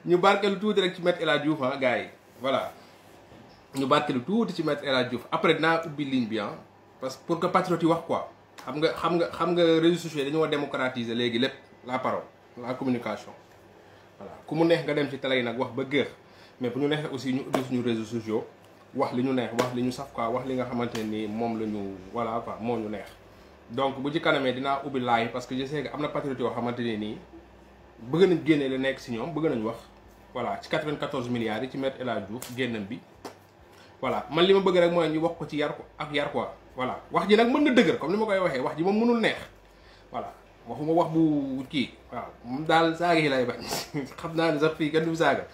ñu barkeelu tuuti rek ci Maître El Hadji Diouf ah gars yi voilà ñu barkeelu tuuti ci Maître El Hadji Diouf après dinaa ubbi ligne bi parce que pour que patriote yi wax quoi xam nga réseaux sociaux yi dañoo démocratiser léegi lépp la parole la communication voilà ku mu neex nga dem ci télé yi nag wax ba géex mais bu ñu neexee aussi ñu ubbi suñu réseaux sociaux wax li ñu neex wax li ñu saf quoi wax li nga xamante ni moom la ñu voilà quoi moo ñu neex donc bu ci kanamee dinaa ubbi live parce que je sais que am na patriote yoo xamante ne nii bëgg nañ génne li nekk si ñoom bëgg nañ wax voilà ci 94 milliards yi ci Maître El Hadji Diouf génnam bi voilà man li ma bëgg rek mooy ñu wax ko ci yar ko ak yar quoi voilà wax ji nag mën na dëgër comme ni ma koy waxee wax ji moom mënul neex voilà waxuma wax bu kii waaw moom daal saaga yi lay bañ xam naa ne sax fii kenn du saaga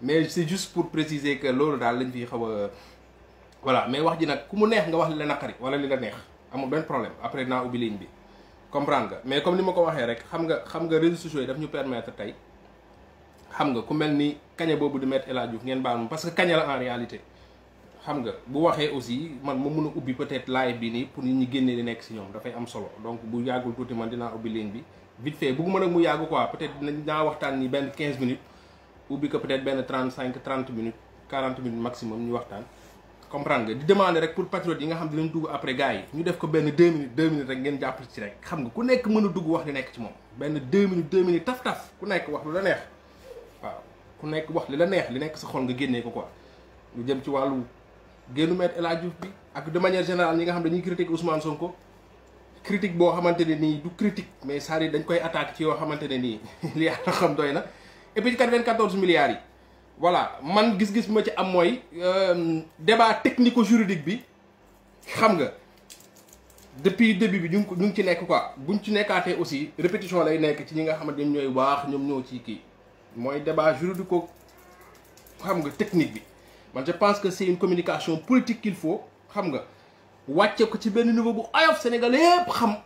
mais c'est juste pour préciser que loolu daal lañ fi xaw a voilà mais wax ji nag ku mu neex nga wax li la naqari wala li la neex amul benn problème après naa ubbi ligne bi comprendre nga mais comme ni ma ko waxee rek xam nga réseaux sociaux yi daf ñu permettre tey xam nga ku mel ni kaña boobu di Maître El Hadji Diouf ngeen baal ma parce que kaña la en réalité xam nga bu waxee aussi man ma mun a ubbi peut-être live bi nii pour nit ñi génne li nekk si ñoom dafay am solo donc bu yàggul tuuti man dinaa ubbi ligne bi vite fait bëgguma nag mu yàgg quoi peut-être dinaa waxtaan ni benn 15 minutes ubbi ko peut-être benn 35 30 minutes 40 minutes maximum ñu waxtaan comprendre nga di demander rek pour patriote yi nga xam dinañ dugg après gars yi ñu def ko benn 2 minutes rek ngeen jàppale ci rek xam nga ku nekk mën a dugg wax li nekk ci moom benn 2 minutes taf ku nekk wax lu la neex waaw ku nekk wax li la neex li nekk sa xol nga génnee ko quoi lu jëm ci wàllu génnu Maître El Hadji Diouf bi ak de manière générale ñi nga xam dañuy critiquer Ousmane Sonko critique boo xamante ne nii du critique mais c'est-à-dire dañ koy attaquer ci yoo xamante ne nii li yàlla xam doy na et puis 94 milliards yi voilà man gis-gis bi ma ci am mooy débat technico-juridique bi xam nga depuis début bi ñu ngi ci nekk quoi buñ ci nekkaatee aussi répétition lay nekk ci ñi nga xamante ñoom ñooy waax ñoom ñoo ci kii mooy débat juridico xam nga technique bi man je pense que c'est une communication politique qu'il faut xam nga wàcce ko ci benn niveau bu oyof Sénégal yépp xam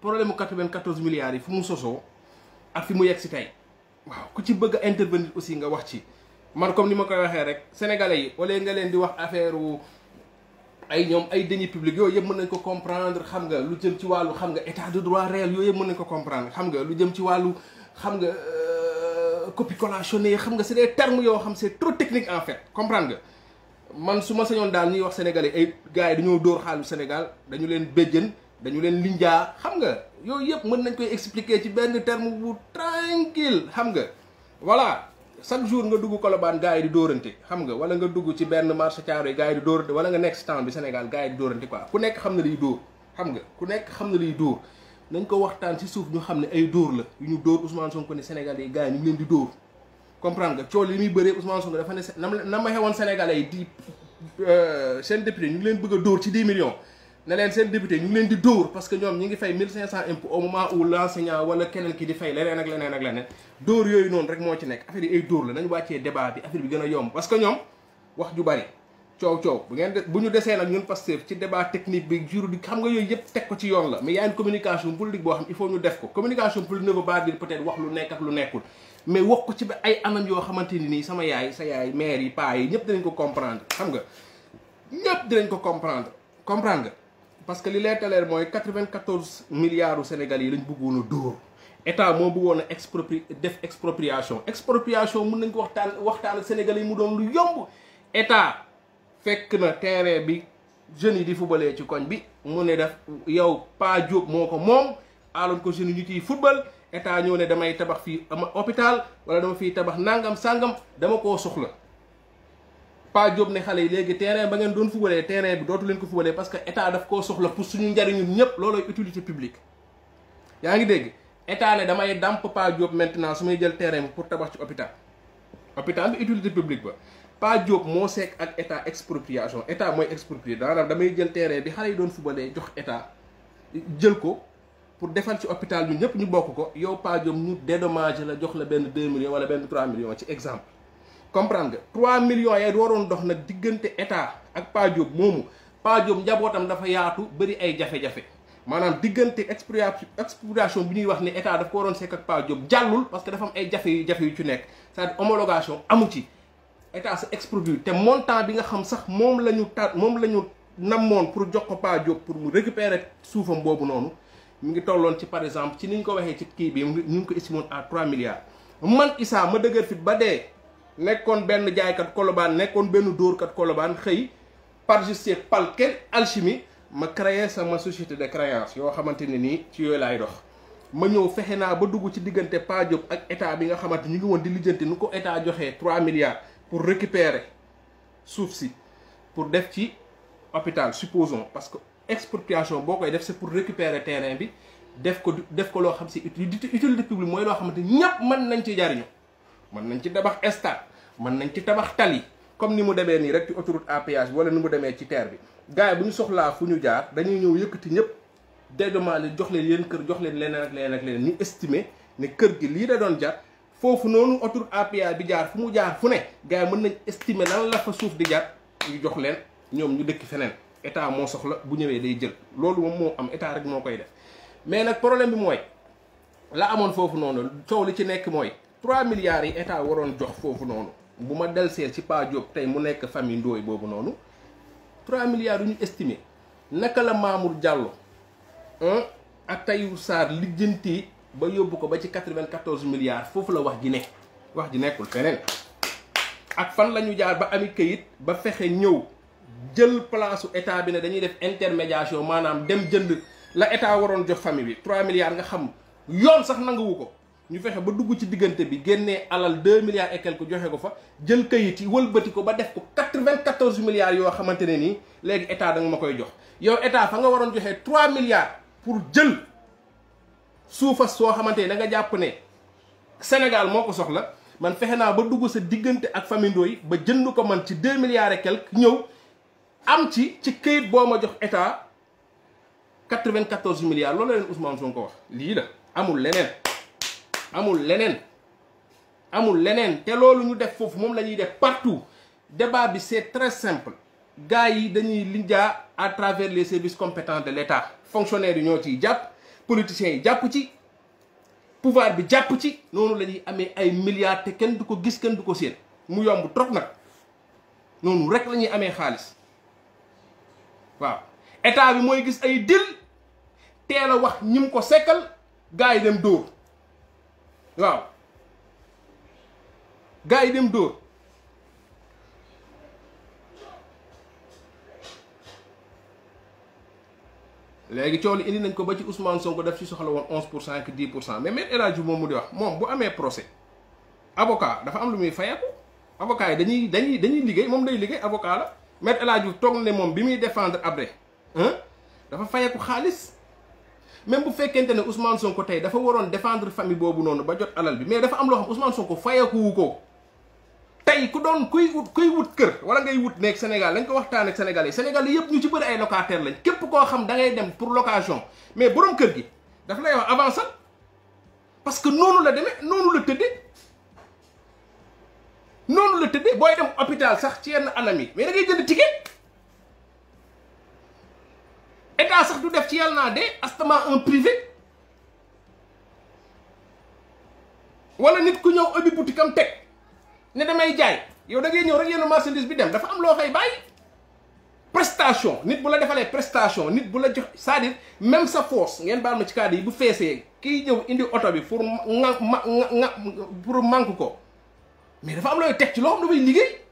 problème mu 94 milliards yi fu mu sosoo ak fi mu yegg si tey waaw ku ci bëgg a intervenir aussi nga wax ci man comme ni ma koy waxee rek sénégalais yi wala nga leen di wax affaire ay ñoom ay deniers publics yooyu yëpp mën nañ ko comprendre xam nga lu jëm ci wàllu xam nga état de droit réel yooyu yëpp mën nañ ko comprendre xam nga lu jëm ci wàllu xam nga copie collationnée xam nga c'est des termes yoo xam c'est trop technique en fait comprendre nga man su ma sañoon daal ñuy wax sénégalais ay gars yi dañoo dóor xaalu Sénégal dañu leen béjjën dañu leen linjaa xam nga yooyu yëpp mën nañ koy expliquer ci benn terme bu tranquille xam nga voilà chaque jour nga dugg Colobane gars yi di dóorante xam nga wala nga dugg ci benn marché Thiaroye gars yi di dóorante wala nga nekk si temps bi Sénégal gars yi di dóorante quoi ku nekk xam na liy dóor xam nga ku nekk xam na liy dóor nañ ko waxtaan ci suuf ñu xam ne ay dóor la yu ñu dóor Ousmane Sonko ne Sénégalais yi gars yi ñu ngi leen di dóor comprendre nga coow li muy bëree Ousmane Sonko dafa ne na ma xewoon Sénégalais yi di seen député ñu ngi leen bëgg a dóor ci 10 millions ne leen seen député ñu ngi leen di dóor parce que ñoom ñi ngi fay 1500 impôts au moment où l'enseignant wala keneen ki di fay leneen ak leneen ak leneen dóor yooyu noonu rek moo ci nekk affaire yi ay dóor la nañ wàccee débat bi affaire bi gën a yomb parce que ñoom wax ju bari coow bu ñu desee nag ñun Pastef ci débat technique bi juridique xam nga yooyu yëpp teg ko ci yoon la mais y a une communication politique boo xam il faut ñu def ko communication politique ne veut pas dire peut-être wax lu nekk ak lu nekkul mais wax ko ci ba ay anam yoo xamante ni nii sama yaay sa yaay maire yi paa yi ñëpp dinañ ko comprendre xam nga ñëpp dinañ ko comprendre nga parce que li leer te leer mooy 94 milliards u Sénégalais yi lañ bëggoon a dóor état moo bëggoon a def expropriation mën nañ ko waxtaan ak Sénégalais yi mu doon lu yomb état fekk na terrain bi jeunes yi di footballee ci koñ bi mu ne def yow Pa Diop moo ko moom aaloon ko jeunes yi ñu ciy football état ñëw ne damay tabax fii ama hôpital wala dama fiy tabax nangam sangam dama koo soxla Pa Diop ne xale yi léegi terrain ba ngeen doon fubalee terrain bi dootu leen ko fubalee parce que état daf koo soxla pour suñu njariñu ñëpp loolooy utilité publique yaa ngi dégg état ne damay dàmp Pa Diop maintenant su may jël terrain bi pour tabax ci hôpital bi utilité publique ba Pa Diop moo seek ak état expropriation état mooy exproprier daanaka damay jël terrain bi xale yi doon fubalee jox état jël ko pour defal ci hôpital ñun ñëpp ñu bokk ko yow Pa Diop ñu dédommagé la jox la benn 2 millions wala benn 3 millions ci exemple comprendre nga 3 millions yee waroon dox nag diggante état ak Pa Diop moomu Pa Diop njabootam dafa yaatu bëri ay jafe-jafe maanaam diggante expropriation bi ñuy wax ne état daf ko waroon sekk ak Pa Diop jàllul parce que dafa am ay jafe yu ci nekk c'est-à-dire homologation amu ci état sa exproprie te montant bi nga xam sax moom la ñu namoon pour jox ko Pa Diop pour mu récupérer suufam boobu noonu mu ngi tolloon ci par exemple ci ni ñu ko waxee ci kii bi ñu ngi ko estimé à 3 milliards man Issa ma dëgër fit ba dee nekkoon benn jaaykat Colobane nekkoon benn dóorkat Colobane xëy par juste par quelle alchimie ma créé sama société de créance yoo xamante ne nii ci yooyu laay dox ma ñëw fexe naa ba dugg ci diggante Pa Diop ak état bi nga xamante ñu ngi woon di lijjanti nu ko état joxee 3 milliards pour récupérer suuf si pour def ci hôpital supposons parce que expropriation boo koy def c'est pour récupérer terrain bi def ko loo xam si utilité publique mooy loo xamante ñépp mën nañ ci jariñu mën nañ ci tabax stade mën nañ ci tabax tali comme ni mu demee nii rek ci autoroute à péage wala ni mu demee ci terre bi gars yi bu ñu soxlaa fu ñu jaar dañuy ñëw yëkkati ñëpp dédommagé jox leen yéen kër jox leen leneen ak leneen ak leneen ñu estimer ne kër gi lii da doon jar foofu noonu autoroute à péage bi jaar fu mu jaar fu ne gars yi mën nañ estimer lan la fa suuf di jar ñu jox leen ñoom ñu dëkk feneen état moo soxla bu ñëwee day jël loolu moom moo am état rek moo koy def mais nag problème bi mooy la amoon foofu noonu coow li ci nekk mooy 3 milliards yi état waroon jox foofu noonu bu ma delseel ci Pa Diop tey mu nekk famille Ndoye boobu noonu 3 milliards yu ñu estimé naka la Mamour Diallo ak Tahirou Sarr lijjanti ba yóbbu ko ba ci 94 milliards foofu la wax ji ne wax ji nekkul feneen ak fan la ñu jaar ba ami kayit ba fexe ñëw jël place état bi ne dañuy def intermédiation maanaam dem jënd la état waroon jox famille bi 3 milliards nga xam yoon sax nanguwu ko ñu fexe ba dugg ci diggante bi génnee alal 2 milliards et quelque joxe ko fa jël kayit yi wëlbati ko ba def ko 94 milliards yoo xamante ne nii léegi état da nga ma koy jox yow état fa nga waroon joxe 3 milliards pour jël suufa soo xamante ne da nga jàpp ne Sénégal moo ko soxla man fexe naa ba dugg sa diggante ak famille Ndoye ba jënd ko man ci 2 milliards et quelque ñëw am ci kayit boo ma jox état 94 milliards loolu la leen Ousmane Sonko wax lii la amul leneen amul leneen te loolu ñu def foofu moom la ñuy def partout débat bi c'est très simple gars yi dañuy linjaa à travers les services compétents de l'État fonctionnaires yi ñoo ciy jàpp politiciens yi jàpp ci pouvoir bi jàpp ci noonu la ñuy amee ay milliards te kenn du ko gis kenn du ko séen mu yomb trop nag noonu rek la ñuy amee xaalis waaw état bi mooy gis ay dil teel a wax ñim ko sekkal gars yi dem dóor waaw gars yi dem dóor léegi coow li indi nañ ko ba ci Ousmane Sonko daf ci soxla woon 11% ak 10% mais Me El Hadji Diouf moom mu di wax moom bu amee procès avocat dafa am lu muy fayeeku avocat yi dañuy liggéey moom day liggéey avocat la Me El Hadji Diouf toog ne moom bi muy défendre Habré dafa fayeeku xaalis même bu fekkente ne Ousmane Sonko tey dafa waroon défendre famille boobu noonu ba jot alal bi mais dafa am loo xam Ousmane Sonko fayeekuwu ko tey ku doon kuy wut kër wala ngay wut nekk Sénégal lañ ko waxtaan ak Sénégalais yi yëpp ñu ci bëri ay locataire lañ képp koo xam da ngay dem pour location mais borom kër gi daf lay wax avancer parce que noonu la demee noonu la tëddee booy dem hôpital sax ci yenn anam yi mais da ngay jënd ticket état sax du def ci yàlla naa de astama un privé wala nit ku ñëw ubbi boutique am teg ne damay jaay yow da ngay ñëw rek yenn marchandise bi dem dafa am loo fay bàyyi prestation nit bu la defalee prestation nit bu la jox c'est-à-dire même sa force ngeen baal ma ci cadre yi bu feesee kiy ñëw indi oto bi pour pour manque ko mais dafa am looy teg ci loo xam dafay liggéey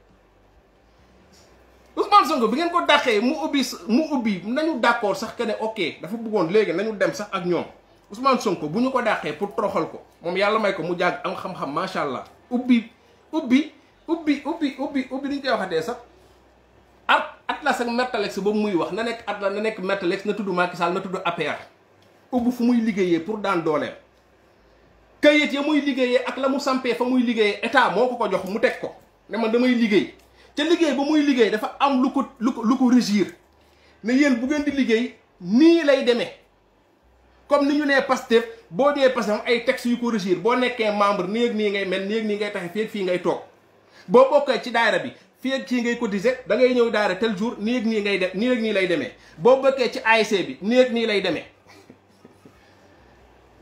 Ousmane Sonko bi ngeen ko dàqee mu ubbi nañu d'accord sax que ne ok dafa bëggoon léegi nañu dem sax ak ñoom Ousmane Sonko bu ñu ko dàqee pour toroxal ko moom yàlla may ko mu jàgg am xam-xam macha allah ubbi ni ñu koy waxatee sax Atlas ak Mertalex boobu muy wax na nekk Atlas na nekk Mertalex na tudd Macky Sall na tudd APR ubbi fu muy liggéeyee pour daan dooleem kayit ya muy liggéeyee ak la mu sampee fa muy liggéeyee état moo ko jox mu teg ko ne man damay liggéey ca liggéey ba muy liggéey dafa am lu ko régir ne yéen bu ngeen di liggéey nii lay demee comme ni ñu nee Pastef boo dee Pastef ay textes yu ko régir boo nekkee membre nii ak nii ngay mel nii ak nii ngay taxe fii ak fii ngay toog boo bokkee ci daayira bi fii ak fii ngay cotiser da ngay ñëw daayira tel jour nii ak nii ngay def nii ak nii lay demee boo bokkee ci ASC bi nii ak nii lay demee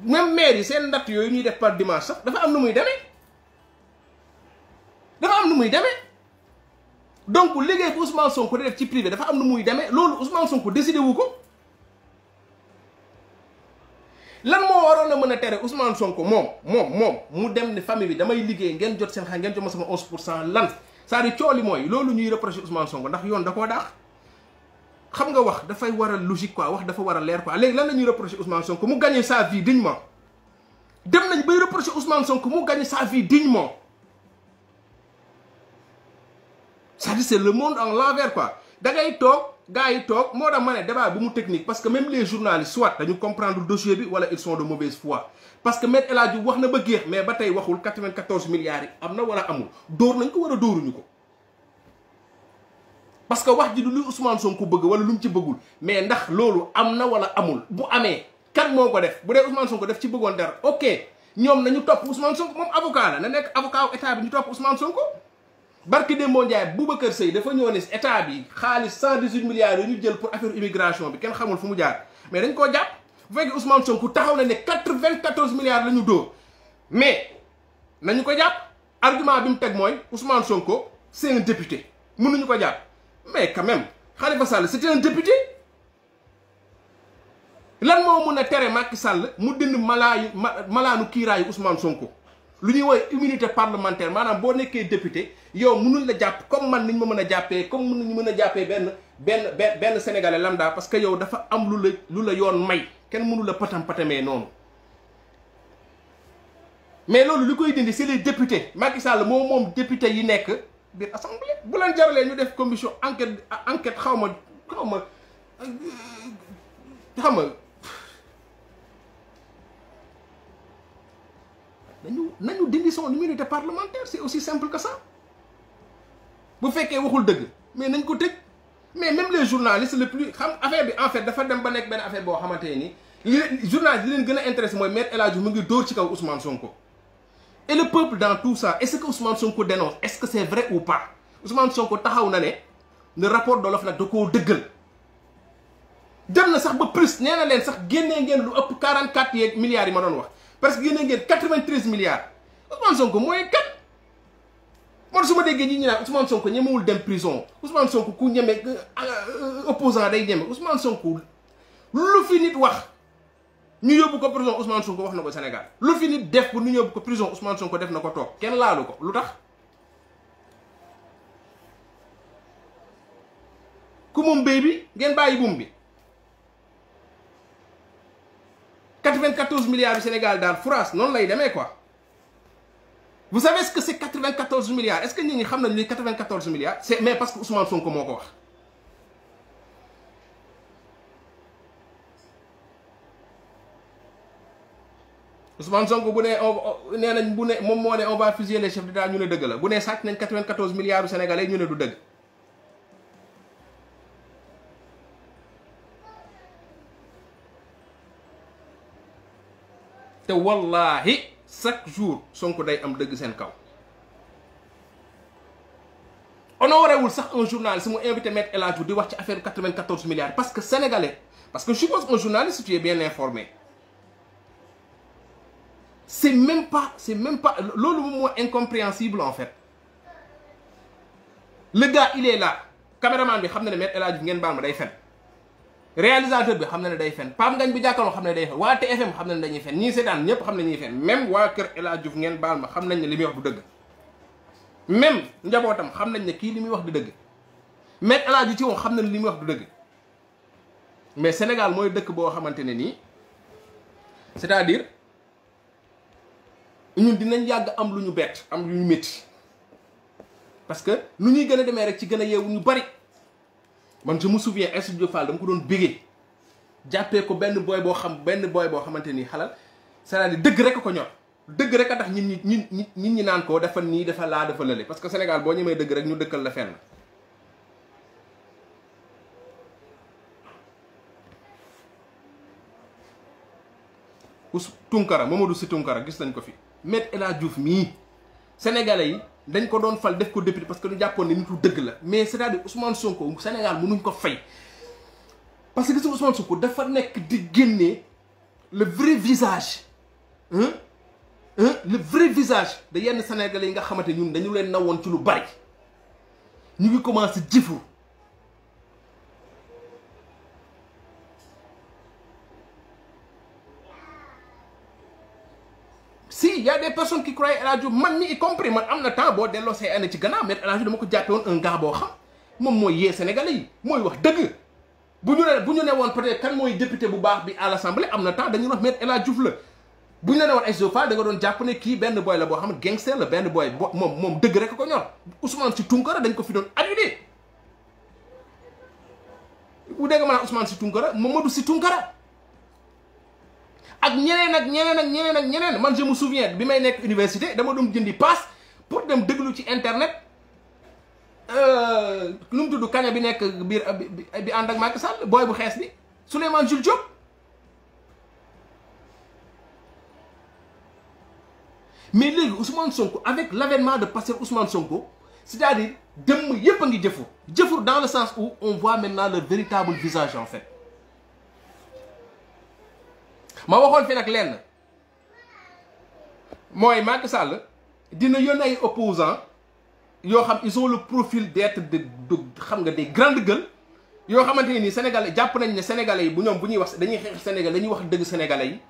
même maire yi seen ndatt yooyu ñuy def par dimanche sax dafa am nu muy demee donc liggéey bu Ousmane Sonko di def ci privé dafa am nu muy demee loolu Ousmane Sonko décidé wu ko lan moo waroon a mën a tere Ousmane Sonko moom mu dem ne famille bi damay liggéey ngeen jot seen xaalis ngeen jot ma sama 11% lan c'est-à-dire cooli mooy loolu ñuy reproché Ousmane Sonko ndax yoon da koo daax xam nga wax dafay war a logique quoi wax dafa war a leer quoi léegi lan la ñuy reproché Ousmane Sonko mu gagné sa vie dignement dem nañ bay reproché Ousmane Sonko mu gagné sa vie dignement c'est-à-dire c'est le monde en l'envers quoi da ngay toog gars yi toog moo tax ma ne débat bu mu technique parce que même les journalistes soit dañu comprendre dossier bi wala ils sont de mauvaise foi parce que Maître El Hadji Diouf wax na ba géex mais ba tey waxul 94 milliards yi am na wala amul dóor nañ ko war a dóoruñu ko parce que wax ji du lu Ousmane Sonko bëgg wala lu mu ci bëggul mais ndax loolu am na wala amul bu amee kan moo ko def bu dee Ousmane Sonko def ci bëggoon dara ok ñoom nañu topp Ousmane Sonko moom avocat la na nekk avocat wu état bi ñu topp Ousmane Sonko barki Demba Ndiaye Boubacar Seye dafa ñëw ne état bi xaalis 118 milliards yi ñu jël pour affaire immigration bi kenn xamul fu mu jaar mais dañ koo jàpp bu fekkee Ousmane Sonko taxaw na ne 94 milliards la ñu dóor mais nañu ko jàpp argument bi mu teg mooy Ousmane Sonko c'est un député mënuñu ko jàpp mais quand même Khalifa Sall c'était un député lan moo mun a tere Macky Sall mu dindi malaanu kiiraayu Ousmane Sonko lu ñuy woowee immunité parlementaire maanaam boo nekkee député yow mënuñ la jàpp comme man niñ ma mën a jàppee comme mënuñu mën a jàppee benn sénégalais lambda parce que yow dafa am lu la yoon may kenn mënu la patamee noonu mais loolu li koy dindi c'est les députés Macky Sall moom député yi nekk biir assemblée bu leen jaralee ñu def commission enquête xaw ma nañu dindi son immunité parlementaire c'est aussi simple que ça bu fekkee waxul dëgg mais nañ ko tëj mais même les journalistes le plus xam affaire bi en fait dafa dem ba nekk benn affaire boo xamante ni journaliste li leen gën a intéressé mooy Maître El Hadji Diouf mu ngi dóor ci kaw Ousmane Sonko et le peuple dans tout ça est-ce que Ousmane Sonko dénonce est-ce que c'est vrai ou pas Ousmane Sonko taxaw na ne le rapport d'Olof nag da koo dëggal dem na sax ba plus nee na leen sax génnee ngeen lu ëpp 44 milliards yi ma doon wax parce que génnee ngeen 93 milliards Ousmane Sonko mooy kat man su ma déggee ñi ñu naan Ousmane Sonko ñemewul dem prison Ousmane Sonko ku ñeme opposant day ñeme Ousmane Sonko lu fi nit wax ñu yóbbu ko prison Ousmane Sonko wax na ko Sénégal lu fi nit def pour ñu yóbbu ko prison Ousmane Sonko def na ko toog kenn laalu ko lu tax ku moom béy bi ngeen bàyyi buum bi 94 milliards du Sénégal daal France noonu lay demee quoi vous savez ce que c'est 94 milliards est-ce que nit ñi xam nañ li 94 milliards c'est mais parce que Ousmane Sonko moo ko wax Ousmane Sonko bu ne nee nañ bu ne moom moo ne on va fusiller les chefs d'État ñu ne dëgg la bu ne sàcc nañ 94 milliards du Sénégalais ñu ne du dëgg te wallahi chaque jour Sonko day am dëgg seen kaw honorewul sax un journaliste mu invité Maître El Hadji Diouf di wax ci affaire 94 milliards parce que sénégalais parce que je suppose un journaliste tu es bien informé c'est même pas loolu moom moo incompréhensible en fait le gars il est là caméraman bi xam na ne Maître El Hadji Diouf ngeen baal ma day fen réalisateur bi xam na ne day fen Pape Ngagne bi jàkkaarloo xam ne day fen waa TFM xam na ne dañuy fen ñii seetaan ñëpp xam ne dañuy fen même waa kër El Hadji Diouf ngeen baal ma xam nañ ne li muy wax du dëgg même njabootam xam nañ ne kii li muy wax du dëgg Maître El Hadji Diouf ci moom xam na ne li muy wax du dëgg mais Sénégal mooy dëkk boo xamante ne nii c'est-à-dire ñun dinañ yàgg am lu ñu bett am lu ñu métti parce que nu ñuy gën a demee rek ci gën a yeewu ñu bari man je me souviens Aïssatou Diop Fall dama ko doon bégee jàppee ko benn booy boo xamante ni xalal c'est-à-dire dëgg rek a ko ñor dëgg rek a tax nit ñi naan ko dafa nii dafa laa dafa lële parce que Sénégal boo ñemee dëgg rek ñu dëkkal la fenn Tunkara Mamadou Sy Tunkara gis nañ ko fi Maître El Hadji Diouf mii sénégalais yi dañ ko doon fal def ko député parce que ñu jàppoon ne nitu dëgg la mais c'est-à-dire Ousmane Sonko Sénégal mënuñ ko fay parce que gis nga Ousmane Sonko dafa nekk di génnee le vrai visage le vrai visage de yenn sénégalais yi nga xamante ñun dañu leen nawoon ci lu bari ñu ngi commencé jëfu si y a des personnes qui croient El Hadj Diouf man mi y compris man am na temps boo delloo say année ci gannaaw mais El Hadj Diouf dama ko jàppe woon un gars boo xam moom mooy yee Sénégalais yi mooy wax dëgg bu ñu ne woon peut-être kan mooy député bu baax bi à l'Assemblée am na temps dañuy wax maître El Hadj Diouf la bu ñu la ne woon Aïssatou Fall da nga doon jàpp ne kii benn boy la boo xam ne gangster la benn boy moom dëgg rek ko ñor Ousmane Sy Tounkara dañ ko fi doon annulé bu dégg ma naa Ousmane Sy Tounkara Mamadou Sy Tounkara ak ñeneen man je me souviens bi may nekk université dama doon jëndi passe pour dem déglu ci internet nu mu tudd kaña bi nekk biir bi ànd ak Macky Sall booy bu xees bi Souleymane Jules Diop mais léegi Ousmane Sonko avec l'avènement de Pastef Ousmane Sonko c'est-à-dire dëmm yépp a ngi jëfur dans le sens où on voit maintenant leur véritable visage en fait ma waxoon fi nag lenn mooy Macky Sall dina yónni ay opposants yoo xam ils ont le profil d'être de xam nga des grandes gueules yoo xamante ne nii Sénégalais jàpp nañ ne Sénégalais yi bu ñuy wax dañuy xeex Sénégal dañuy wax dëgg Sénégalais yi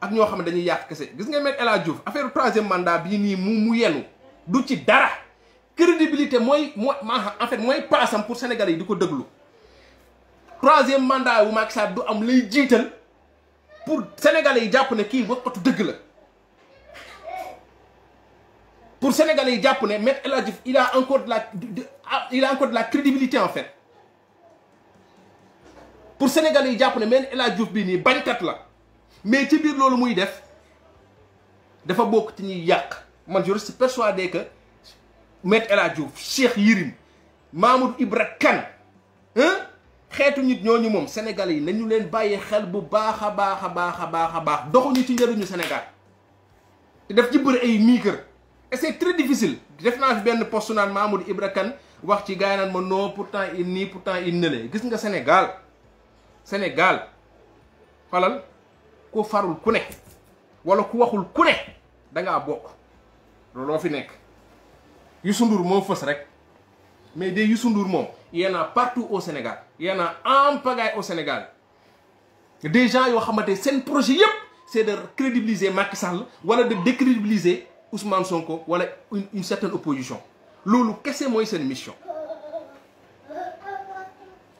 ak ñoo xam ne dañuy yàq kese gis nga Me El Hadji Diouf affaire troisième mandat bii nii mu yenu du ci dara crédibilité mooy en fait mooy paasam pour Sénégalais yi di ko déglu troisième mandat wu Macky Sall du am lay jiital pour Sénégalais yi jàpp ne kii waxatu dëgg la pour Sénégalais yi jàpp ne Me El Hadji Diouf il a encore de la crédibilité en fait pour Sénégalais yi jàpp ne Me El Hadji Diouf bii nii bañkat la mais ci biir loolu muy def dafa bokk ci ñuy yàq man je suis persuadé que Me El Hadji Diouf Cheikh Yérim Mamadou Ibra Kane xeetu nit ñooñu moom Sénégalais yi nañu leen bàyyi xel bu baax a baax doxuñu ci njëriñu Sénégal te daf ci bëri ay miikër et c'est très difficile def naa fi benn post naan Mamadou Ibra Kane wax ci gars yi naan ma non pourtant il nii pourtant il nële gis nga Sénégal xolal ku farul ku ne wala ku waxul ku ne dangaa bokk looloo fi nekk Youssou Ndour moo fës rek mais des Youssou Ndour moom y en a partout au Sénégal y en a en pagaille au Sénégal des gens yoo xamante seen projet yëpp c'est de crédibiliser Macky Sall wala de décrédibiliser Ousmane Sonko wala une certaine opposition loolu kese mooy seen mission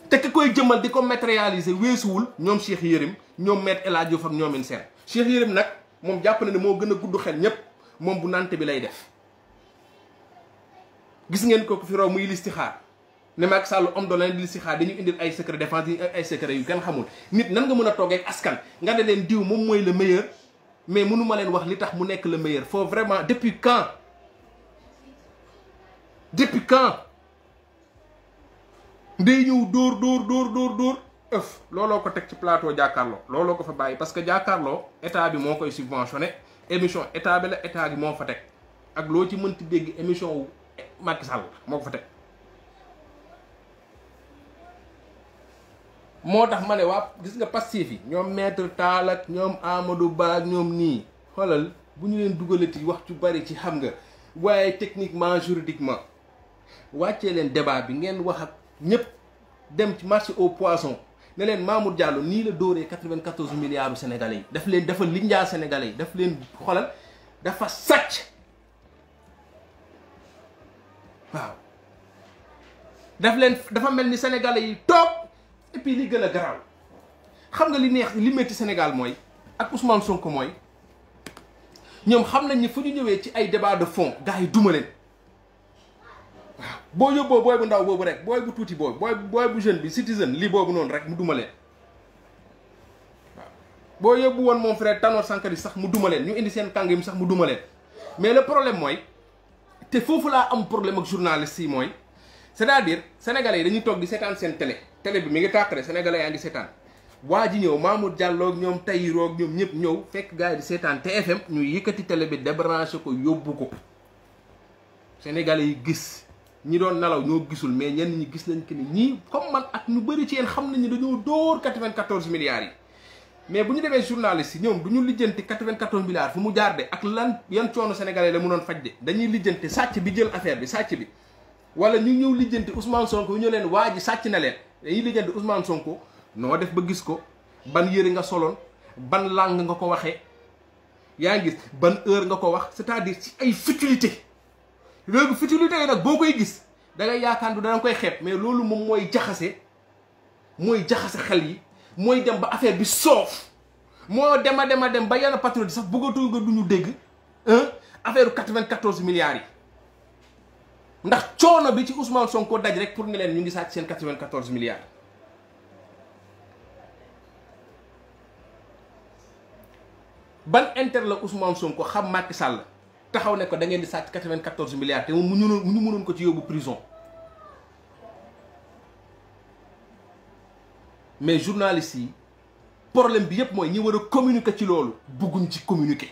te ki koy jëmal di ko matérialiser weesuwul ñoom Cheikh Yérim ñoom Me El Hadji Diouf ak ñoomin seen Cheikh Yérim nag moom jàpp na ne moo gën a gudd xel ñépp moom bu nante bi lay def gis ngeen ko fi raw muy listixaar ne Macky Sall homme de l'année di listixaar dañu indil ay secret défense yi ay secret yu kenn xamul nit nan nga mën a toogee ak askan nga ne leen diw moom mooy le meilleur mais mënuma leen wax li tax mu nekk le meilleur faut vraiment depuis quand day ñëw dóor ëf looloo ko teg ci plateau jàkkaarloo looloo ko fa bàyyi parce que jàkkaarloo état bi moo koy subventionné émission état bi la état bi moo fa teg ak loo ci mënti dégg émission wu Macky Sall moo ko fa teg moo tax ma ne waa gis nga Pastef yi ñoom Maître Tall ak ñoom Amadou Ba ak ñoom nii xoolal bu ñu leen dugalati wax ci bari ci xam nga waaye techniquement juridiquement wàccee leen débat bi ngeen wax ak ñëpp dem ci marché au poisson ne leen Mamour Diallo nii la dóoree 94 milliards sénégalais yi daf leen dafa linjaa sénégalais yi daf leen xoolal dafa sàcc waaw dafa mel ni sénégalais yi toog et puis li gën a garaaw xam nga li neex li métti Sénégal mooy ak Ousmane Sonko mooy ñoom xam nañ ni fu ñu ñëwee ci ay débat de fond gars yi duma leen waaw boo yóbboo booy bu ndaw boobu rek booy bu tuuti booy bu jeune bi citizen lii boobu noonu rek mu duma leen waaw boo yóbbu woon mon frère Tanor Sankari sax mu duma leen ñu indi seen kàngam sax mu duma leen mais le problème mooy te foofu laa am problème ak journaliste yi mooy c'est-à-dire sénégalais yi dañuy toog di seetaan seen télé bi mi ngi tàqare sénégalais yaa ngi seetaan waa ji ñëw Mamour Diallo ak ñoom Tahirou ak ñoom ñëpp ñëw fekk gars yi di seetaan TFM ñu yëkkati télé bi débranché ko yóbbu ko sénégalais yi gis ñi doon nelaw ñoo gisul mais ñenn ñi gis nañ que ni ñii comme man ak ñu bëri ci yéen xam nañu dañoo dóor 94 milliards yi mais bu ñu demee journaliste yi ñoom du ñu lijjanti 94 milliards fu mu jaar de ak lan yan coono sénégalais la mënoon faj de dañuy lijjanti sàcc bi jël affaire bi sàcc bi wala ñu ñëw lijjanti Ousmane Sonko ñu leen waa ji sàcc na leen dañuy lijjanti Ousmane Sonko noo def ba gis ko ban yëre nga soloon ban langue nga ko waxee yaa ngi gis ban heure nga ko wax c'est-à-dire ci ay futilité léegi futilité yi nag boo koy gis da ngay yaakaar du danga koy xeeb mais loolu moom mooy jaxase xel yi mooy dem ba affaire bi soof moo dem ba yenn patriote sax bëggatu nga duñu dégg affaire 94 milliards yi ndax coono bi ci Ousmane Sonko daj rek pour ne leen ñu ngi sàcc seen 94 milliards ban intérêt la Ousmane Sonko xam Macky Sall taxaw ne ko da ngeen di sàcc 94 milliards te moom mu ñu mënoon ko ci yóbbu prison mais journalistes yi problème bi yépp mooy ñi war a communiquer ci loolu bugguñ ci communiquer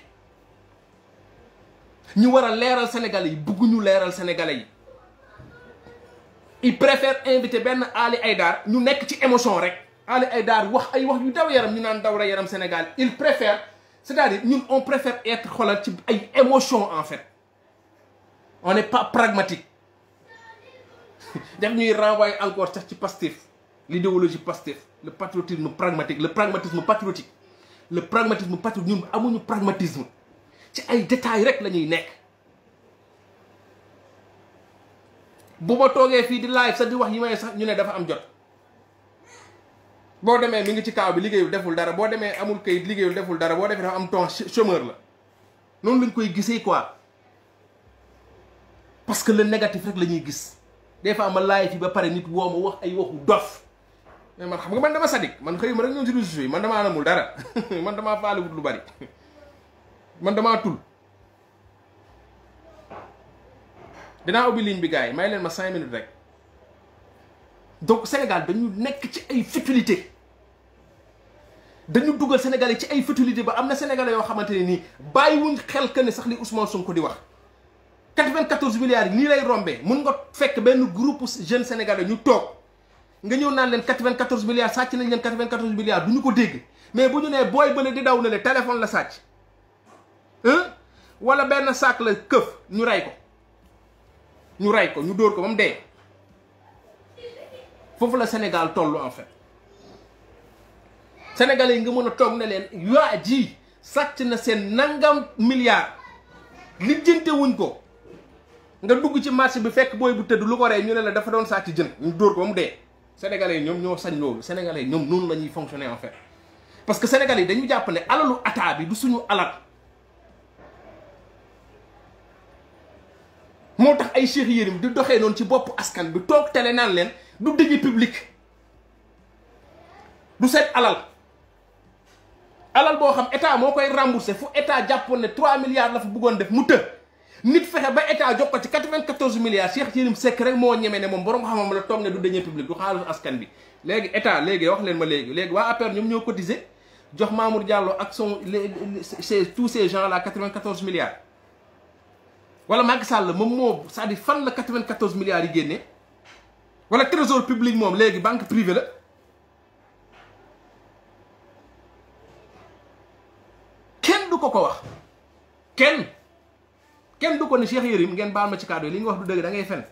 ñi war a leeral sénégalais yi bugguñu leeral sénégalais yi il préfère inviter benn Ali Haïdar ñu nekk ci émotion rek Ali Haïdar wax ay wax yu daw yaram ñu naan daw la yaram Sénégal il préfère c'est-à-dire ñun on préfère être xoolal ci ay émotion en fait on n'est pas pragmatique def ñuy renvoyer encore sax ci Pastef l'idéologie Pastef le patriotisme pragmatique le pragmatisme patriotique ñun amuñu pragmatisme ci ay détails rek la ñuy nekk bu ma toogee fii di live sax di wax yi may sax ñu ne dafa am jot boo demee mi ngi ci kaaw bi liggéeyul deful dara boo demee amul kayit liggéeyul deful dara boo defee dafa am ton chômeur la noonu lañ koy gisee quoi parce que le négatif rek la ñuy gis des fois ma live yi ba pare nit woo ma wax ay waxu dof mais man xam nga man dama sadik man xëy ma rek ñoom si réseaux sociaux yi man damaa anamul dara man damaa faale wut lu bari man damaa tul dinaa ubbi ligne bi gars yi may leen ma 5 minutes rek donc Sénégal dañu nekk ci ay futilité dañu dugal Sénégalais ci ay futilité ba am na Sénégalais yoo xamante ne nii bàyyiwuñ xel que ne sax li Ousmane Sonko di wax 94 milliards yi nii lay rombee mun nga fekk benn groupe jeune sénégalais ñu toog nga ñëw naan leen 94 milliards sàcc nañ leen 94 milliards du ñu ko dégg mais bu ñu nee booy bële di daw na le téléphone la sàcc wala benn sac la këf ñu rey ko ñu dóor ko ba mu dee foofu la Sénégal toll en fait sénégalais yi nga mën a toog ne leen waa ji sàcc na seen nangam milliards lijjante wuñ ko nga dugg ci marché bi fekk booy bu tëdd lu ko rey ñu ne la dafa doon sàcc jën ñu dóor ko ba mu dee sénégalais yi ñoom ñoo sañ loolu sénégalais yi ñoom noonu la ñuy fonctionner en fait parce que sénégalais yi dañu jàpp ne alalu ataa bi du suñu alal moo tax ay Cheikh Yérim di doxee noonu ci bopp askan bi toog télé naan leen du dëgg public du seen alal boo xam état moo koy remboursé fu état jàppoon ne 3 milliards la fa bëggoon def mu të nit fexe ba état jox ko ci 94 milliards Cheikh Yérim Seck rek moo ñeme ne moom borom xam-xam la toog ne du dëgg public du xaalis askan bi léegi état léegi wax leen ma léegi waa APR ñoom ñoo cotisé jox Mamour Diallo ak tous ces gens là 94 milliards wala Macky Sall moom moo c'est-à-dire fan la 94 milliards yi génnee wala trésor public moom léegi banque privée la kenn du ko wax kenn du ko ne Cheikh Yérim ngeen baal ma ci kàddu yi li nga wax du dëgg da ngay fen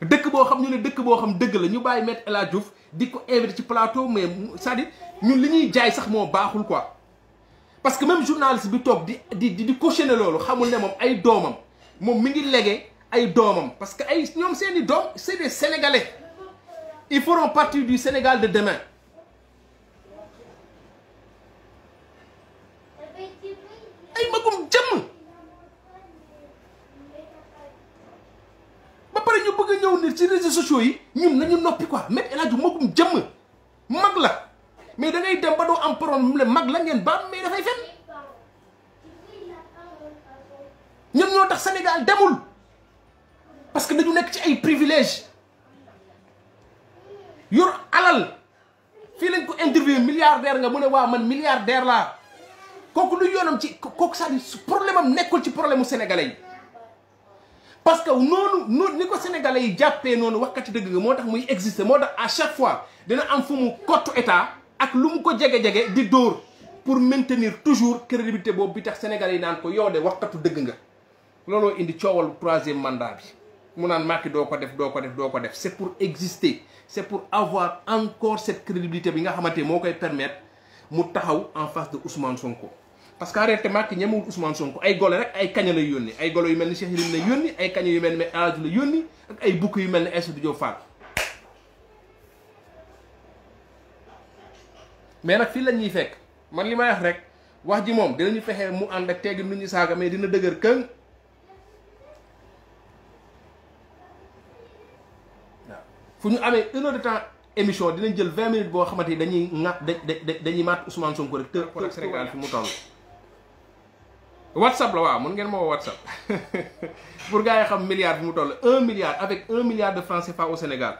dëkk boo xam ñu ne dëkk boo xam dëgg la ñu bàyyi Maître El Hadji Diouf di ko invité ci plateau mais c'est-à-dire ñun li ñuy jaay sax moo baaxul quoi parce que même journaliste bi toog di cautionner loolu xamul ne moom ay doomam moom mi ngi légué ay doomam parce que ay ñoom seeni doom c'est des Sénégalais ils feront partie du Sénégal de demain ay magum jëmm ba pare ñu bëgg a ñëw nit ci réseaux sociaux yi ñun nañu noppi quoi Maître El Hadji magum jëmm mag la mais da ngay dem ba doo am problème le mag la ngeen baam mais dafay fen ñoom ñoo tax Sénégal demul parce que dañu nekk ci ay privilèges yor alal fii lañ ko interview milliardaire nga mu ne waa man milliardaire laa kooku lu yoonam ci kooku c'est-à-dire problème am nekkul ci problème mu sénégalais yi parce que noonu ni ko sénégalais yi jàppee noonu waxkati dëgg nga moo tax muy exister moo tax à chaque fois dina am fu mu kottu état ak lu mu ko jege-jege di dóor pour maintenir toujours crédibilité boobu bi tax sénégalais yi naan ko yow de waxkatu dëgg nga looloo indi coowal 3e mandat bi mu naan Macky doo ko def c'est pour exister c'est pour avoir encore cette crédibilité bi nga xamante moo koy permettre mu taxaw en face de Ousmane Sonko. parce que arrêté Macky ñemewul Ousmane Sonko ay golo rek ay kaña lay yónni ay golo yu mel ni Cheikh Yérim lay yónni ay kaña yu mel ni Aladji la yónni ak ay bukk yu mel ni Aïssatou Diop Fall. mais nag fii la ñuy fekk man li may wax rek wax ji moom dinañu fexe mu ànd ak teggi nu ñu saaga mais dina dëgër këng waaw fu ñu amee 1 heure de temps émission dinañ jël 20 minutes boo xamante ni dañuy dañuy maat Ousmane Sonko rek te Sénégal fi mu toll. WhatsApp la waaw mën ngeen ma woo WhatsApp pour gars yi xam milliard bi mu toll 1 milliard avec 1 milliard de francs CFA au Sénégal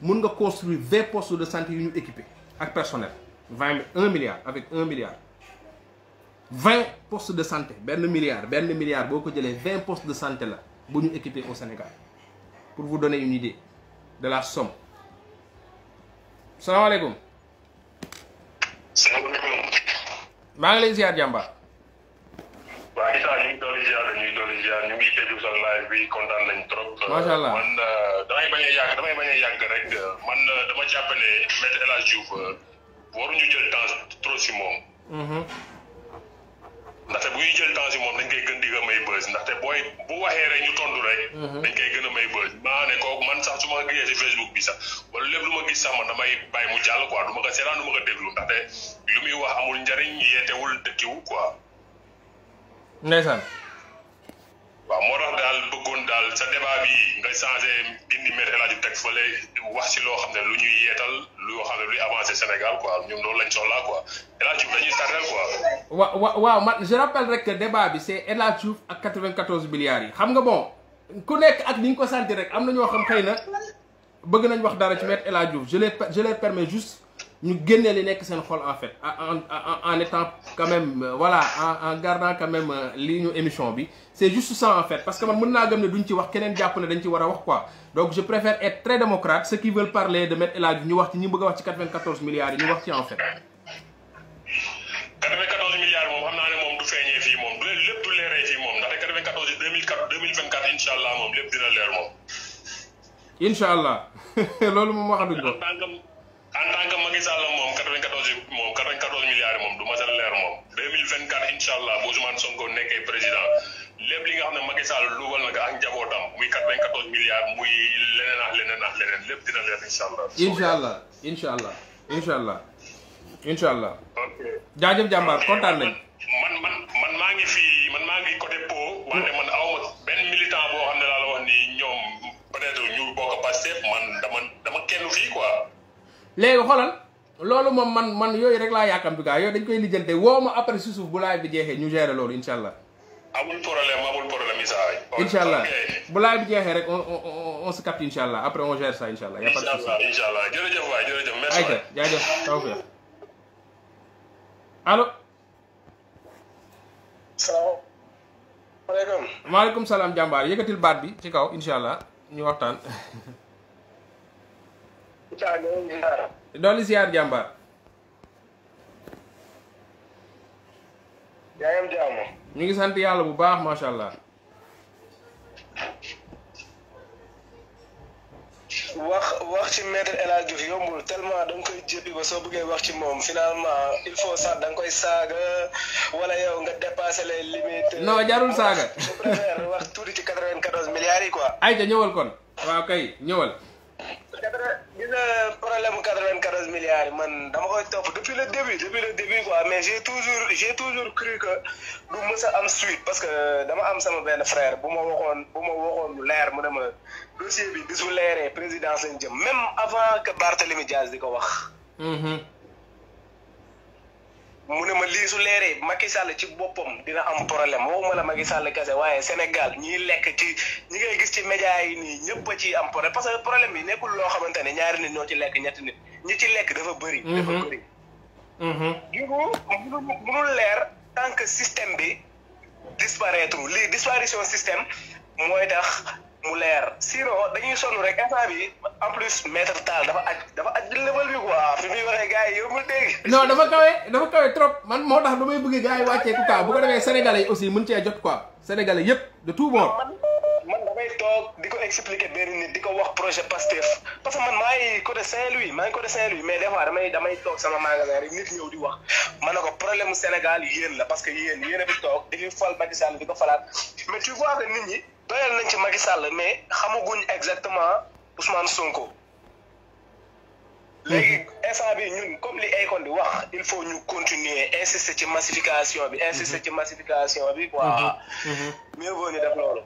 mun nga construire 20 postes de santé yu ñu équipé ak personnel 1 milliard avec 1 milliard 20 postes de santé benn milliard boo ko jëlee 20 postes de santé la bu ñu équipé au Sénégal pour vous donner une idée de la somme. salaamaaleykum. maa ngi lay ziar jàmbaar. waaw Issa ñu ngi dolli ziar ñu ngi déglu sa live bi kontaan nañ trop. macha allah man damay bañ a yàgg rek man dama jàpp ne Maître El Hadji Diouf waruñu jël temps trop si moom. ndaxte bu ñuy jël temps si moom dañ koy gën di nga may bës ndaxte booy bu waxee rek ñu tontu rek. dañ koy gën a may bës maa ne kooku man sax su ma gisee si Facebook bi sax wala lépp lu ma gis sax man damay bàyyi mu jàll quoi du ma ko seetaan du ma ko déglu ndaxte lu muy wax amul njariñ yeetewul dëkkiwu quoi. ndeysaan. waaw moo tax daal bëggoon daal sa débat bi nga changé indi Maître El Hadji teg fële wax si loo xam ne lu ñuy yeetal loo xam ne luy avancé Sénégal quoi ñun loolu lañ soxlaa quoi El Hadji Diouf dañuy tardel quoi. waaw man je rappelle rek que débat bi c'est El Hadji Diouf ak 94 milliards yi xam nga bon ku nekk ak ni nga ko santi rek am na ñoo xam xëy na bëgg nañ wax dara ci Maître El Hadji Diouf je les permets juste ñu génnee li nekk seen xol en fait en étant quand même voilà en gardant quand même lii ñu émission bi c'est juste ça en fait parce que man mën naa gëm ne duñ ci wax keneen jàpp ne dañ ci war a wax quoi donc je préfère être très démocrate ceux qui veulent parler de Maître El Hadji Diouf ñu wax ci ñi bëgg a wax ci 94 milliards yi ñu wax ci en fait. 94 milliards moom xam naa ne moom du feeñee fii moom du leen lépp du leeree fii moom ndaxte 94 2024 incha allah moom lépp dina leer moom. incha allah loolu moom waxatuñ ko. en tant que Macky Sall moom 94 milliards moom du ma sa leer moom 2024 incha allah bu Ousmane Sonko nekkee président lépp li nga xam ne Macky Sall luwal na ko ak njabootam muy 94 milliards muy leneen ak leneen lépp dina leer incha allah. incha allah. ok jaajëf jàmbaar kontaan nañ. man maa ngi côté Po. wante man awma benn militant boo xam ne laa la wax ni ñoom peut-être ñu bokk Pastef man dama kenn fii quoi. léegi xoolal loolu moom man yooyu rek laa yàkkam bi gaa yooyu dañ koy lijjante woo ma après si suuf bu laay bi jeexee ñu gérer loolu incha allah. amul problème Issa. incha allah bu laay bi jeexee rek on se capte incha allah après on gère ça incha allah. incha allah jërëjëf waay jërëjëf merci waay. jaajëf taw fi allo. salaamaaleykum. maaleykum salaam jàmbaar yëkkatil baat bi ci kaw incha allah ñu waxtaan. dooli ziar jàmbaar. yaa ngi am jàmm. ñu ngi sant yàlla bu baax macha allah. wax ci Maître El Hadji Diouf yombul tellement da nga koy jëppi ba soo bëggee wax ci moom finalement il faut sax da nga koy saaga wala yow nga dépassé les limites. non jarul saaga. je préfère wax tuuti ci 94 milliards yi quoi. ayca ñëwal kon. waaw kay ñëwal. gis nga problème mu 94 milliards yi man dama koy topp depuis le début quoi mais j'ai toujours cru que du mës a am suite parce que dama am sama benn frère bu ma waxoon lu leer mu ne ma dossier bi bis bu leeree présidence lañ jëm même avant que Barthélémy Diaz di ko wax. mu ne ma lii su leeree Macky Sall ci boppam dina am problème waxuma la Macky Sall kese waaye Sénégal ñiy lekk ci ñi ngay gis ci média yi nii ñëpp a ciy am problème parce que problème bi nekkul loo xamante ne ñaari nit ñoo ci lekk ñetti nit ñi ci lekk dafa bëri. dafa bëri. munul leer tant que système bi disparaître lii disparition système mooy tax mu leer sinon dañuy sonn rek instant bi en plus maître Tall dafa aj level bi quoi fi muy waxee gars yi yow mu dégg. non dafa kawe trop man moo tax damay bëgg gars yi wàccee ku kaa bu ko defee sénégalais yi aussi mën cee jot quoi sénégalais yëpp de tout bord. man ngay toog di ko expliquer benn nit di ko wax projet Pastef parce que man maa ngi côté Saint-Louis mais des fois damay toog sama magasin rek nit ñëw di wax ma ne ko problème mu Sénégal yéen la parce que yéen a fi toog di fi fal Macky Sall di ko falaat mais tu vois que nit ñi doyal nañ ci Macky Sall mais xamaguñ exactement Ousmane Sonko. léegi instant bi ñun comme li Akon di wax il faut ñu continuer insister ci massification bi quoi. mieux vaut ñu def loolu.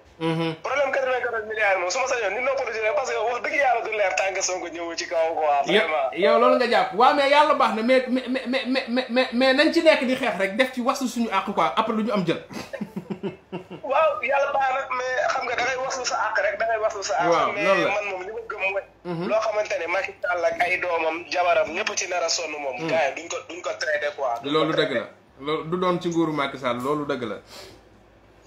problème 94 milliards moom su ma sañoon ñu noppalu ci rek parce que wax dëgg yàlla du leer tant que Sonko ñëw ci kaw quoi. vraiment yow loolu nga jàpp waaw mais yàlla baax na mais nañ ci nekk di xeex rek def ci wasu suñu àq quoi après lu ñu am jël. waaw yàlla baax na mais xam nga da ngay waslu sa àq rek da ngay waslu sa àq. waaw mais man moom li ma gëm mooy. loo xamante ne Macky Sall ak ay doomam jabaram ñëpp ci nar a sonn moom. gars yi duñ ko traité quoi. loolu dëgg la loolu du doon ci nguuru Macky Sall loolu dëgg la.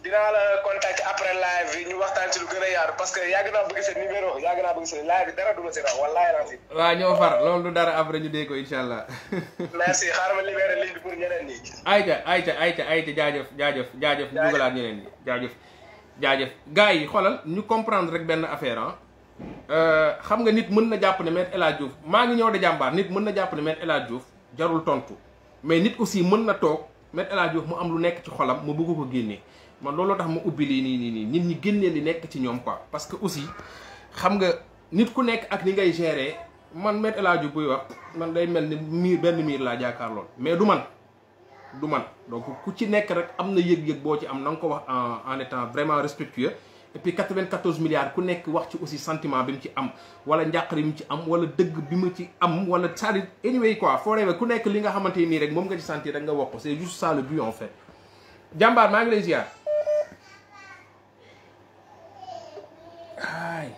dinaa la contacter après live bi ñu waxtaan ci lu gën a yaatu parce que yàgg naa bëgg seen numéro yàgg naa bëgg seen live bi dara du ma si raw wallaahi la si. waaw ñoo far loolu du dara après ñu dee ko incha allah. merci xaaral ma libéré ligne bi pour ñeneen ñi. ayca jaajëf ñu dugalaat ñeneen ñi jaajëf gars yi xoolal ñu comprendre rek benn affaire xam nga nit mën na jàpp ne Me El Hadji Diouf maa ngi ñëw de jàmbaar nit mën na jàpp ne Me El Hadji Diouf jarul tontu mais nit aussi mën na toog Me El Hadji Diouf mu am lu nekk ci xolam mu bëgg ko génnee man looloo tax ma ubbi lii nii nit ñi génnee li nekk ci ñoom quoi parce que aussi xam nga nit ku nekk ak ni ngay gérer man Me El Hadji Diouf buy wax man day mel ni benn miir laa jaakaar lool mais du man donc ku ci nekk rek am na yëg-yëg boo ci am na nga ko wax en étant vraiment respectueux et puis 94 milliards ku nekk wax ci aussi sentiment bi mu ci am wala njàqare bi mu ci am wala dëgg bi mu ci am wala c'est-à-dire anyway quoi forever ku nekk li nga xamante nii rek moom nga ci sentir rek nga wax ko c'est juste ça le but en fait jàmbaar maa ngi lay ziar ay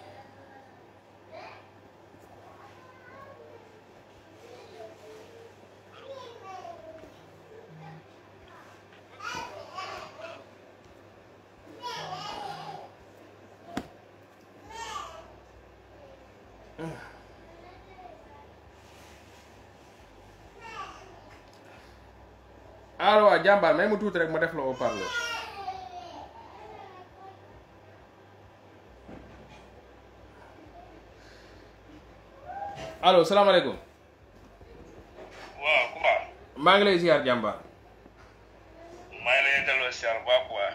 allo waa jàmbaar may mu tuuti rek ma def la haut-parleur allo salaamaaleykum. waaw Kumba. maa ngi lay ziar jàmbaar. maa ngi lay delloo ziar bu baax quoi.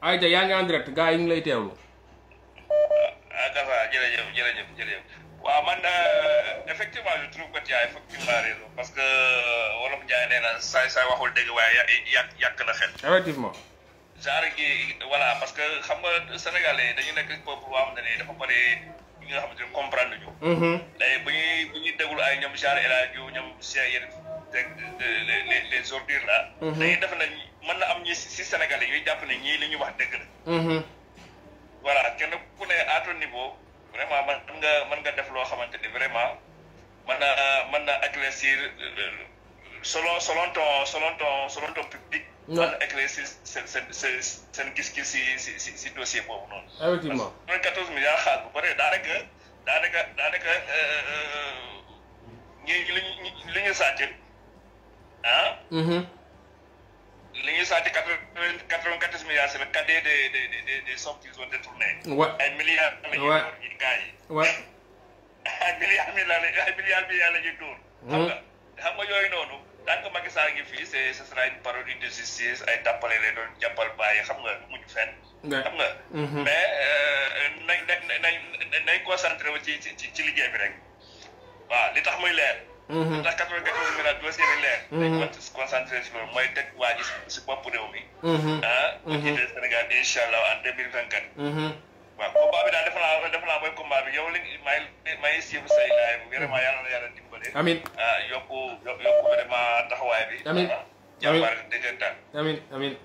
ayca yaa ngi en direct gars yi ñu ngi lay teewlu. Gaza jërëjëf. waaw man effectivement je trouve que tu as effectivement raison parce que wolof Njaay nee na saay waxul dëgg waaye yàq na xel. effectivement. genre gi voilà parce que xam nga Sénégalais dañu nekk peuple boo xam ne dafa bëri ñi nga xamante ne comprendre ñu. léegi bu ñuy déglu ay ñoom genre El Hadji Diouf ñoom Cheikh yéen les ordures là. dañuy def na mën na am ñi si Sénégalais yuy jàpp ne ñii li ñu wax dëgg la. voilà kenn ku ne à ton niveau. vraiment mën nga def loo xamante ni vraiment mën na éclaircir selon ton public. mën na éclaircir seen gis-gis si dossier boobu noonu. effectivement 14 milliards xaal bu bëri daanaka li ñu sàcc li ñu sàcc 94 milliards c'est le cadet des sommes qu'ils ont détournées. ay milliards la ñuy door ñi gars yi. ay milliards la ñuy door. xam nga yooyu noonu tant que Macky Sall ngi fii ce sera une parodie de justice ay tàppale lay doon jàppal bàyyi xam nga du mujj fenn. xam nga. mais nañ concentré wu ci liggéey bi rek waaw li tax muy leer. ndax 94 milliards dossier bi leer. dañ ko concentré si loolu mooy teg waa ji si bopp réew mi. mu jiite Sénégal incha allah en 2024. waaw combat bi daal defe naa mooy combat bi yow li may suivre say live vraiment yàlla na yàlla dimbale. amiin yokku vraiment taxawaay bi. amiin jàmbaar dëggantaan. amiin.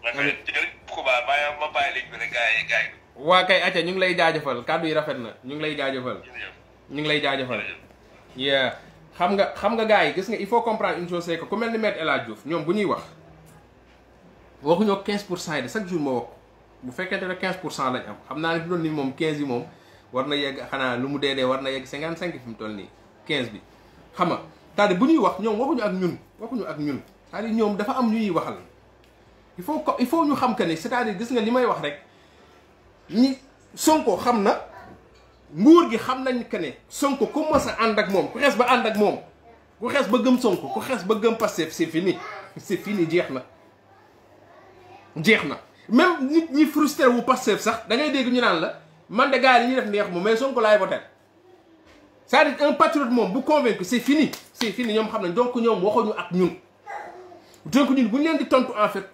jërëjëf Kuba ma bàyyi ligne bi rek gars yi. waa kay acca ñu ngi lay jaajëfal kàddu yi rafet na ñu ngi lay jaajëfal. yeah xam nga gars yi gis nga il faut comprendre une chose c'est que ku mel ni Me El Hadji Diouf ñoom bu ñuy wax waxuñoo 15% yi de chaque jour moo wax bu fekkente ne 15% lañ am xam naa ne fi doon nii moom 15 yi moom war na yegg xanaa lu mu dee war na yegg 55 fi mu toll nii 15 bi xam nga c'est-à-dire bu ñuy wax ñoom waxuñu ak ñun c'est-à-dire ñoom dafa am ñu ñuy waxal il faut ñu xam que ni c'est-à-dire gis nga li may wax rek ñi Sonko xam na nguur gi xam nañ que ne Sonko ku mës a ànd ak moom ku xees ba ànd ak moom ku xees ba gëm Sonko ku xees ba gëm Pastef c'est fini jeex na jeex na. même nit ñi frustré wu Pastef sax da ngay dégg ñu naan la man de gars yi ñuy def neex moom mais Sonko laay voter c'est-à-dire un patriote moom bu convaincu c'est fini ñoom xam nañ donc ñoom waxuñu ak ñun donc ñun bu ñu leen di tontu en fait.